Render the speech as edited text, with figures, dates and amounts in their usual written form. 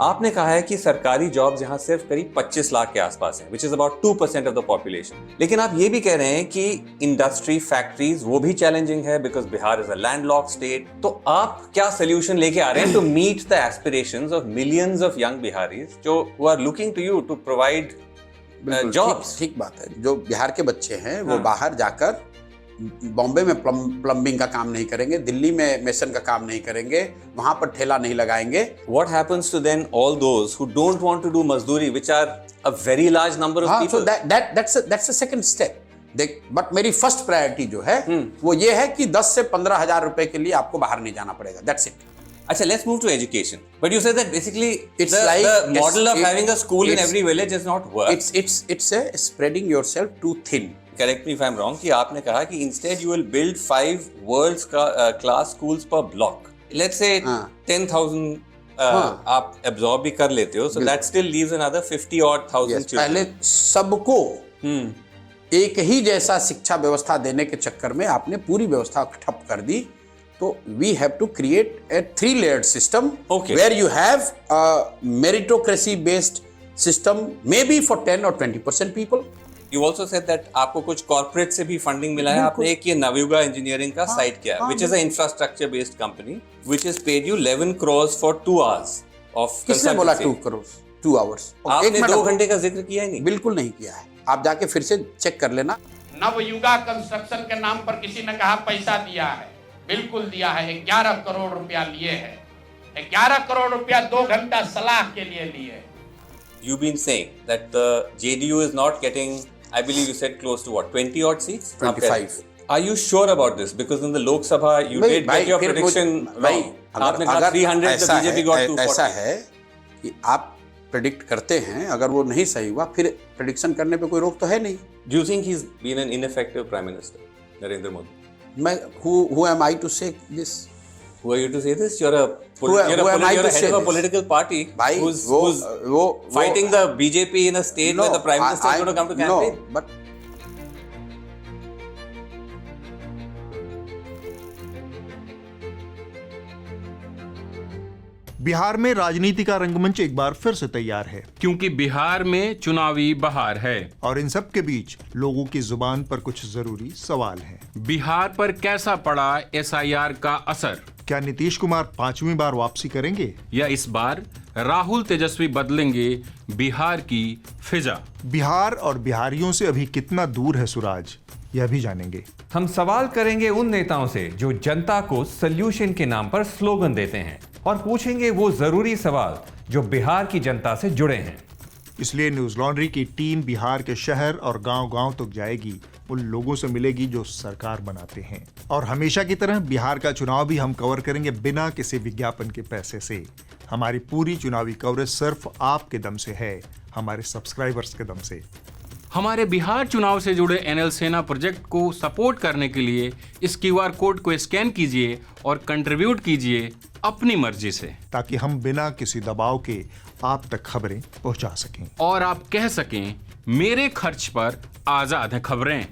आपने कहा है कि सरकारी जॉब्स यहाँ सिर्फ करीब 25 लाख के आसपास हैं, which is about 2% of the population. लेकिन आप ये भी कह रहे हैं कि इंडस्ट्री, फैक्ट्रीज वो भी चैलेंजिंग है because Bihar is a landlocked state. तो आप क्या सोल्यूशन लेके आ रहे हैं to meet the aspirations of millions of young Biharis जो who are looking to you to provide jobs? ठीक बात है। जो बिहार के बच्चे हैं वो बाहर जाकर बॉम्बे में प्लम्बिंग का काम नहीं करेंगे, दिल्ली में मेसन का काम नहीं करेंगे, वहां पर ठेला नहीं लगाएंगे। What happens to then all those who don't want to do mazduri, which are a very large number of people? So that's a second step. But मेरी फर्स्ट प्रायोरिटी जो है वो ये है कि 10 से 15 हजार रुपए के लिए आपको बाहर नहीं जाना पड़ेगा। That's it. अच्छा, let's move to education. But you said that basically the model of having a school in every village is not work. It's a spreading yourself too thin. Correct me if I'm wrong कि आपने कहा कि instead you will build 5 world class schools per block. Let's say 10,000 आप absorb भी कर लेते हो, so that still leaves another 50 odd thousand children. पहले सबको एक ही जैसा शिक्षा व्यवस्था देने के चक्कर में आपने पूरी व्यवस्था ठप कर दी। तो we have to create a 3-layered system where you have a meritocracy based system maybe for 10 or 20% people. You also said that आपको कुछ कॉर्पोरेट से भी फंडिंग मिला है। आपने एक ये नवयुगा इंजीनियरिंग का साइट किया, which is an infrastructure based company which has paid you 11 crores for 2 hours of किसने बोला 2 crores 2 hours? आपने 2 घंटे का जिक्र किया ही नहीं। बिल्कुल नहीं किया है, आप जाके फिर से चेक कर लेना। नवयुगा कंस्ट्रक्शन के नाम पर किसी ने कहा पैसा दिया है, बिल्कुल दिया है। 11 करोड़ रुपया लिए हैं। 11 करोड़ रुपया 2 घंटा सलाह के लिए लिए। You've been saying that the JDU is not getting, I believe you said close to what, 20 odd seats? 25. Are you sure about this? Because in the Lok Sabha you did get your prediction wrong. आपने कहा 300, the BJP got 240. ऐसा है कि आप predict करते हैं, अगर वो नहीं सही हुआ फिर प्रेडिक्शन करने पे कोई रोक तो है नहीं। Do you think he's been an ineffective prime minister, Narendra Modi? Who am I to say this? Who are you to say this? You're a head of a political party who's fighting the BJP in a state where the prime minister is going to come to campaign. No, but Bihar में राजनीति का रंगमंच एक बार फिर से तैयार है, क्योंकि बिहार में चुनावी बहार है और इन सब के बीच लोगों की जुबान पर कुछ जरूरी सवाल हैं। बिहार पर कैसा पड़ा SIR का असर? क्या नीतीश कुमार 5वीं बार वापसी करेंगे या इस बार राहुल तेजस्वी बदलेंगे बिहार की फिजा? बिहार और बिहारियों से अभी कितना दूर है सुराज, यह भी जानेंगे। हम सवाल करेंगे उन नेताओं से जो जनता को सॉल्यूशन के नाम पर स्लोगन देते हैं और पूछेंगे वो जरूरी सवाल जो बिहार की जनता से जुड़े हैं। इसलिए न्यूज लॉन्ड्री की टीम बिहार के शहर और गांव-गांव तक जाएगी, उन लोगों से मिलेगी जो सरकार बनाते हैं। और हमेशा की तरह बिहार का चुनाव भी हम कवर करेंगे बिना किसी विज्ञापन के पैसे से। हमारी पूरी चुनावी कवरेज सिर्फ आपके दम से है, हमारे सब्सक्राइबर्स के दम से। हमारे बिहार चुनाव से जुड़े NL सेना प्रोजेक्ट को सपोर्ट करने के लिए इस QR कोड को स्कैन कीजिए और कंट्रीब्यूट कीजिए अपनी मर्जी से, ताकि हम बिना किसी दबाव के आप तक खबरें पहुंचा सकें और आप कह सकें मेरे खर्च पर आजाद हैं खबरें।